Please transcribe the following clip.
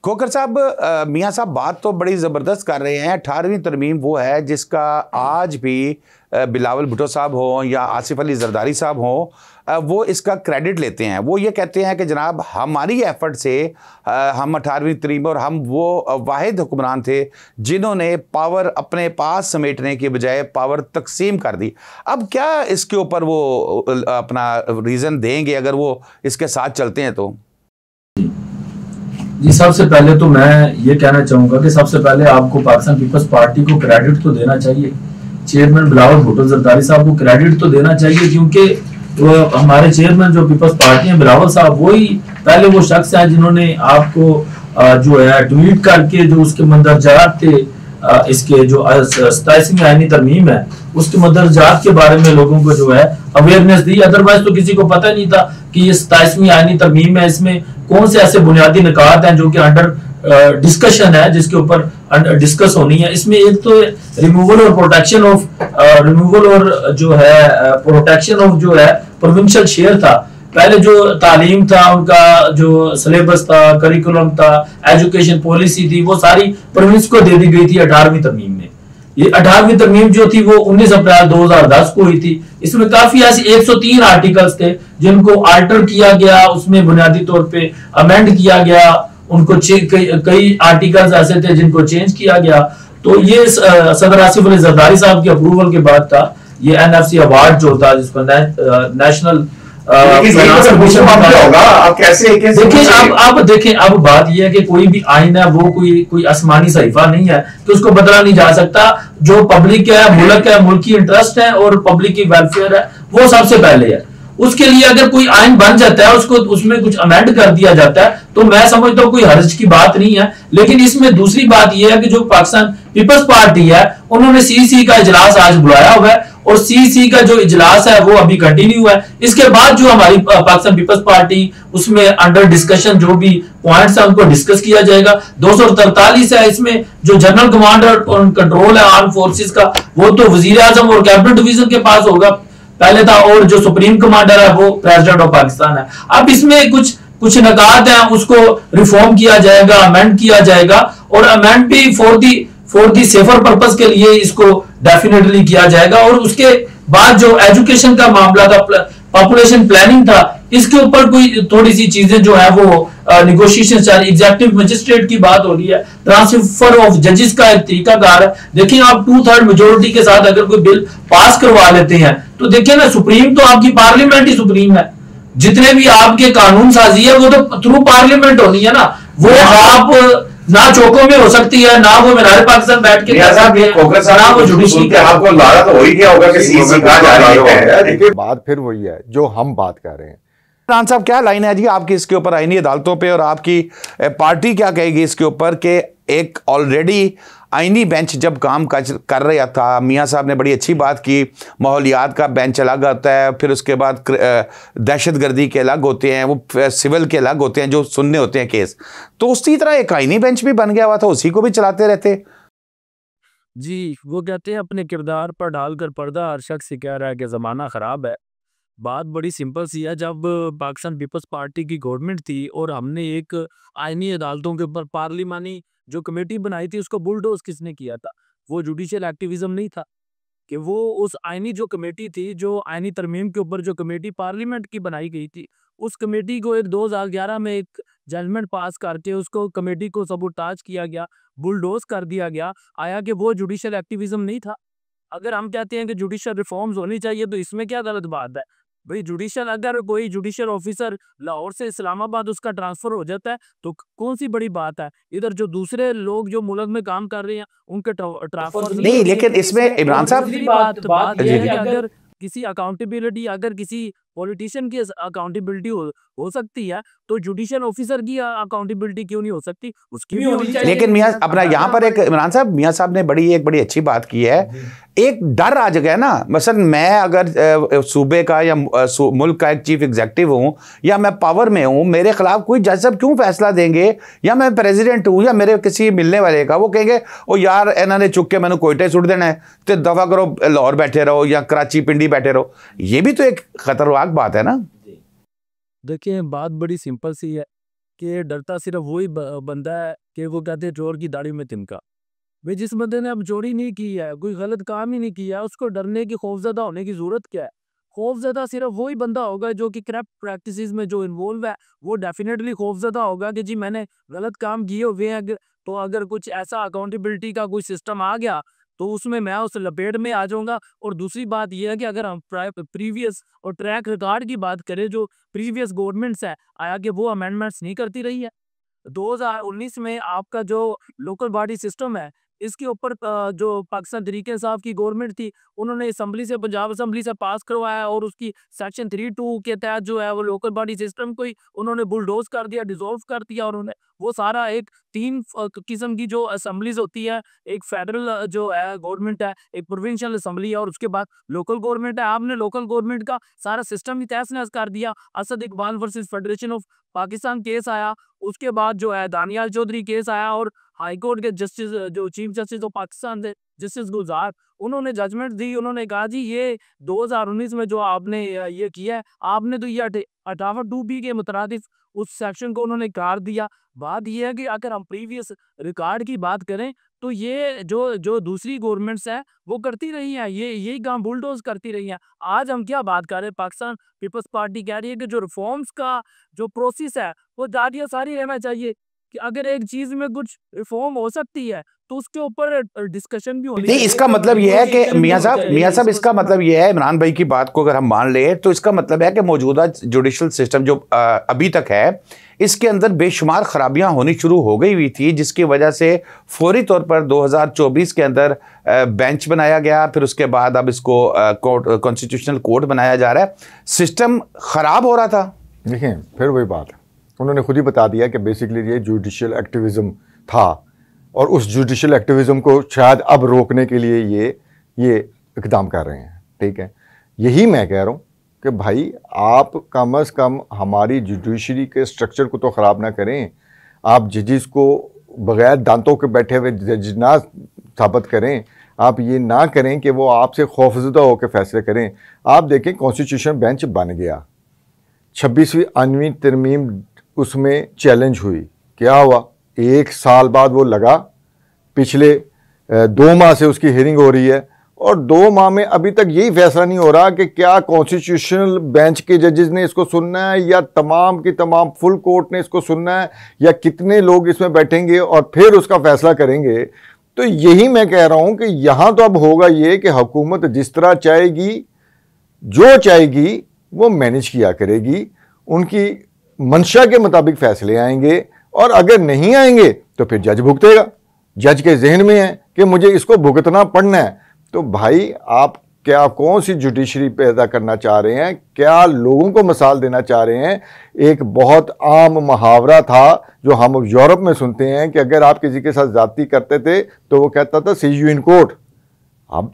खोकर साहब, मियाँ साहब बात तो बड़ी ज़बरदस्त कर रहे हैं। 18वीं तरमीम वो है जिसका आज भी बिलावल भुट्टो साहब हो या आसिफ अली जरदारी साहब हो, वो इसका क्रेडिट लेते हैं। वो ये कहते हैं कि जनाब हमारी एफर्ट से हम 18वीं तरमीम और हम वो वाहिद हुक्मरान थे जिन्होंने पावर अपने पास समेटने के बजाय पावर तकसीम कर दी। अब क्या इसके ऊपर वो अपना रीज़न देंगे अगर वो इसके साथ चलते हैं तो? जी, सबसे पहले तो मैं ये कहना चाहूंगा कि सबसे पहले आपको पाकिस्तान पीपल्स पार्टी को क्रेडिट तो देना चाहिए। चेयरमैन बिलावल भुट्टो जरदारी साहब को क्रेडिट तो देना चाहिए, क्योंकि हमारे चेयरमैन जो पीपल्स पार्टी है बिलावल साहब, वही पहले वो शख्स है जिन्होंने आपको जो है ट्वीट करके जो उसके मंदरजात थे, इसके जो 27वीं आईनी तरमीम है उसके मंदरजात के बारे में लोगों को जो है अवेयरनेस दी। अदरवाइज तो किसी को पता नहीं था कि ये 27वीं आईनी तरमीम है, इसमें कौन से ऐसे बुनियादी निकात हैं जो कि अंडर डिस्कशन है, जिसके ऊपर डिस्कस होनी है। इसमें एक तो रिमूवल और प्रोटेक्शन ऑफ जो है प्रोविंशियल शेयर था। पहले जो तालीम था, उनका जो सिलेबस था, करिकुलम था, एजुकेशन पॉलिसी थी, वो सारी प्रोविंस को दे दी गई थी 18वीं तरमीम में। ये 18वीं तरमीम जो थी वो 19 अप्रैल 2010 को हुई थी। इसमें काफी ऐसे 103 आर्टिकल्स थे जिनको अल्टर किया गया, उसमें बुनियादी तौर पे अमेंड किया गया, उनको कई आर्टिकल्स ऐसे थे जिनको चेंज किया गया। तो ये सदर आसिफ अली जरदारी साहब की अप्रूवल के बाद था ये एनएफसी अवार्ड जो था, जिसको नेशनल देखिए अब बात यह है कि कोई भी आइन है वो कोई आसमानी सहीफा नहीं है कि उसको बदला नहीं जा सकता। जो पब्लिक है, मुल्की इंटरेस्ट है और पब्लिक की वेलफेयर है, वो सबसे पहले है। उसके लिए अगर कोई आइन बन जाता है, उसको उसमें कुछ अमेंड कर दिया जाता है, तो मैं समझता हूँ कोई हर्ज की बात नहीं है। लेकिन इसमें दूसरी बात यह है कि जो पाकिस्तान पीपल्स पार्टी है, उन्होंने सीसी का इजलास आज बुलाया हुआ है और सीसी का जो इजलास है वो अभी कंटिन्यू है। इसके बाद जो हमारी पाकिस्तान पीपल्स पार्टी, उसमें अंडर डिस्कशन जो भी पॉइंट्स है उनको डिस्कस किया जाएगा। 243 है, इसमें जो जनरल कमांडर और कंट्रोल है आर्म फोर्सेस का, वो तो वजीर आजम और कैबिनेट डिवीजन के पास होगा, पहले था, और जो सुप्रीम कमांडर है वो प्रेसिडेंट ऑफ पाकिस्तान है। अब इसमें कुछ नकात हैं, उसको रिफॉर्म किया जाएगा, अमेंड किया जाएगा, और अमेंड भी फॉर दी सेफर पर्पस के लिए इसको डेफिनेटली किया जाएगा। और उसके बाद जो एजुकेशन का मामला था, पॉपुलेशन प्लानिंग था, इसके ऊपर कोई थोड़ी सी चीजें जो है वो निगोशिएशन चल रही। एग्जीक्यूटिव मजिस्ट्रेट की बात हो रही है, ट्रांसफर ऑफ जजेस का एक तरीकाकार है। देखिए आप 2/3 मेजोरिटी के साथ अगर कोई बिल पास करवा लेते हैं तो देखिए ना, सुप्रीम तो आपकी पार्लियामेंट ही सुप्रीम है। जितने भी आपके कानून साजी है वो तो थ्रू पार्लियामेंट होनी है ना। वो आप ना चौकों में हो सकती है, ना वो मीनार पाकिस्तान बैठ के ना वो जुडिशरी का। आपको लारा तो हो ही गया होगा कि सीसी कहां जा रही है। देखिए बात फिर वही है जो हम बात कर रहे हैं। इमरान साहब, क्या लाइन है जी आपकी इसके ऊपर आईनी अदालतों पे, और आपकी पार्टी क्या कहेगी इसके ऊपर कि एक ऑलरेडी आईनी बेंच जब काम कर रहा था, मियाँ साहब ने बड़ी अच्छी बात की, माहौलियात का बेंच अलग होता है, फिर उसके बाद दहशतगर्दी के अलग होते हैं, वो सिविल के अलग होते हैं जो सुनने होते हैं केस, तो उसी तरह एक आईनी बेंच भी बन गया हुआ था, उसी को भी चलाते रहते। जी, वो कहते हैं अपने किरदार पर डालकर पर्दा हर शख्स कह रहा है कि ज़माना ख़राब है। बात बड़ी सिंपल सी है, जब पाकिस्तान पीपल्स पार्टी की गवर्नमेंट थी और हमने एक आईनी अदालतों के ऊपर पार्लिमानी जो कमेटी बनाई थी, उसको बुलडोज किसने किया था? वो जुडिशियल एक्टिविज्म नहीं था कि वो उस आईनी जो कमेटी थी, जो आईनी तरमीम के ऊपर जो कमेटी पार्लियामेंट की बनाई गई थी, उस कमेटी को एक 2011 में एक जजमेंट पास करके उसको कमेटी को सबूताज किया गया, बुलडोज कर दिया गया। आया कि वो जुडिशियल एक्टिविज्म नहीं था। अगर हम कहते हैं कि जुडिशियल रिफॉर्म्स होनी चाहिए तो इसमें क्या गलत बात है? भाई जुडिशियल, अगर कोई जुडिशियल ऑफिसर लाहौर से इस्लामाबाद उसका ट्रांसफर हो जाता है तो कौन सी बड़ी बात है? इधर जो दूसरे लोग जो मुल्क में काम कर रहे हैं उनके ट्रांसफर नहीं, लेकिन इसमें इमरान साहब बात यह है कि अगर किसी अकाउंटेबिलिटी, अगर किसी पॉलिटिशियन की अकाउंटेबिलिटी हो सकती है तो जुडिशियल ऑफिसर की अकाउंटेबिलिटी क्यों नहीं हो सकती? उसकी भी होनी चाहिए। लेकिन मियां अपना यहाँ पर एक इमरान साहब, मियां साहब ने एक बड़ी अच्छी बात की है। एक डर आ गया ना, मसलन मैं अगर सूबे का या मुल्क का एक चीफ एग्जीक्यूटिव हूं या मैं पावर में हूं, मेरे खिलाफ कोई जज साहब क्यों फैसला देंगे, या मैं प्रेसिडेंट हूं या मेरे किसी मिलने वाले का, वो कहेंगे ओ यार इन्होंने चुक के मैंने कोयटे सुट देना है, तो दफा करो, लाहौर बैठे रहो या कराची पिंडी बैठे रहो। ये भी तो एक खतरनाक बात है ना। देखिए बात बड़ी सिंपल सी है कि डरता सिर्फ वही बंदा है कि वो कहते हैं चोर की दाढ़ी में तिनका। भाई जिस बंदे ने अब चोरी नहीं की है, कोई गलत काम ही नहीं किया, उसको डरने की, खौफजदा होने की जरूरत क्या है? खौफजदा सिर्फ वही बंदा होगा जो कि करप्ट प्रैक्टिसेस में जो इन्वॉल्व है, वो डेफिनेटली खौफजदा होगा कि जी मैंने गलत काम किए हुए हैं। तो अगर कुछ ऐसा अकाउंटेबिलिटी का कोई सिस्टम आ गया तो उसमें मैं उस लपेट में आ जाऊंगा। और दूसरी बात यह है कि अगर हम प्रीवियस और ट्रैक रिकॉर्ड की बात करें, जो प्रीवियस गवर्नमेंट्स है आया कि वो अमेंडमेंट्स नहीं करती रही है। 2019 में आपका जो लोकल बॉडी सिस्टम है, इसके ऊपर जो पाकिस्तान तहरीक इंसाफ की गवर्नमेंट थी, उन्होंने असेंबली से, पंजाब असेंबली से पास करवाया और उसकी सेक्शन 3(2) के तहत जो है वो लोकल बॉडी सिस्टम को ही उन्होंने बुलडोज कर दिया, डिसॉल्व कर दिया। और उन्होंने वो सारा एक तीन किस्म की जो असेंबलीज होती है, एक फेडरल जो है गवर्नमेंट है, एक प्रोविंशियल असेंबली है और उसके बाद लोकल गवर्नमेंट है। आपने लोकल गवर्नमेंट का सारा सिस्टम ही तहस नहस कर दिया। Asad Iqbal versus federation of Pakistan case आया, उसके बाद जो है दानियाल चौधरी केस आया और हाई कोर्ट के जस्टिस, जो चीफ जस्टिस ऑफ पाकिस्तान थे जस्टिस गुलजार, उन्होंने जजमेंट दी। उन्होंने कहा जी ये 2019 में जो आपने ये किया है, आपने तो ये 58(2)B के मुताबिक उस सेक्शन को उन्होंने काट दिया। बात यह है कि अगर हम प्रीवियस रिकॉर्ड की बात करें तो ये जो जो दूसरी गवर्नमेंट्स है वो करती रही हैं, ये यही काम बुलडोज करती रही हैं। आज हम क्या बात कर रहे हैं, पाकिस्तान पीपल्स पार्टी कह रही है कि जो रिफॉर्म्स का जो प्रोसेस है वो जारी सारी रहना चाहिए, कि अगर एक चीज में कुछ रिफॉर्म हो सकती है तो उसके ऊपर डिस्कशन भी होनी नहीं, चाहिए। इसका मतलब यह है कि मियां साहब इसका मतलब यह है, इमरान भाई की बात को अगर हम मान ले तो इसका मतलब है कि मौजूदा जुडिशल सिस्टम जो अभी तक है, इसके अंदर बेशुमार खराबियां होनी शुरू हो गई हुई थी, जिसकी वजह से फौरी तौर पर 2024 के अंदर बेंच बनाया गया। फिर उसके बाद अब इसको कॉन्स्टिट्यूशनल कोर्ट बनाया जा रहा है। सिस्टम खराब हो रहा था। देखिए फिर वही बात है, उन्होंने खुद ही बता दिया कि बेसिकली ये जुडिशियल एक्टिविज़म था और उस जुडिशियल एक्टिविज़म को शायद अब रोकने के लिए ये इक़दाम कर रहे हैं। ठीक है, यही मैं कह रहा हूँ कि भाई आप कम अज़ कम हमारी जुडिशरी के स्ट्रक्चर को तो ख़राब ना करें। आप जजिस को बग़ैर दांतों के बैठे हुए जज ना साबित करें। आप ये ना करें कि वो आपसे खौफज़दा होकर फैसले करें। आप देखें कॉन्स्टिट्यूशन बेंच बन गया, 26वीं 8वीं तरमीम उसमें चैलेंज हुई, क्या हुआ? 1 साल बाद वो लगा, पिछले 2 माह से उसकी हियरिंग हो रही है और 2 माह में अभी तक यही फैसला नहीं हो रहा कि क्या कॉन्स्टिट्यूशनल बेंच के जजेस ने इसको सुनना है या तमाम की तमाम फुल कोर्ट ने इसको सुनना है या कितने लोग इसमें बैठेंगे और फिर उसका फैसला करेंगे। तो यही मैं कह रहा हूँ कि यहाँ तो अब होगा ये कि हुकूमत जिस तरह चाहेगी, जो चाहेगी वो मैनेज किया करेगी, उनकी मंशा के मुताबिक फैसले आएंगे और अगर नहीं आएंगे तो फिर जज भुगतेगा। जज के जहन में है कि मुझे इसको भुगतना पड़ना है। तो भाई आप क्या कौन सी जुडिशरी पैदा करना चाह रहे हैं? क्या लोगों को मिसाल देना चाह रहे हैं? एक बहुत आम मुहावरा था जो हम यूरोप में सुनते हैं कि अगर आप किसी के साथ ज्यादती करते थे तो वो कहता था सी यू इन कोर्ट। अब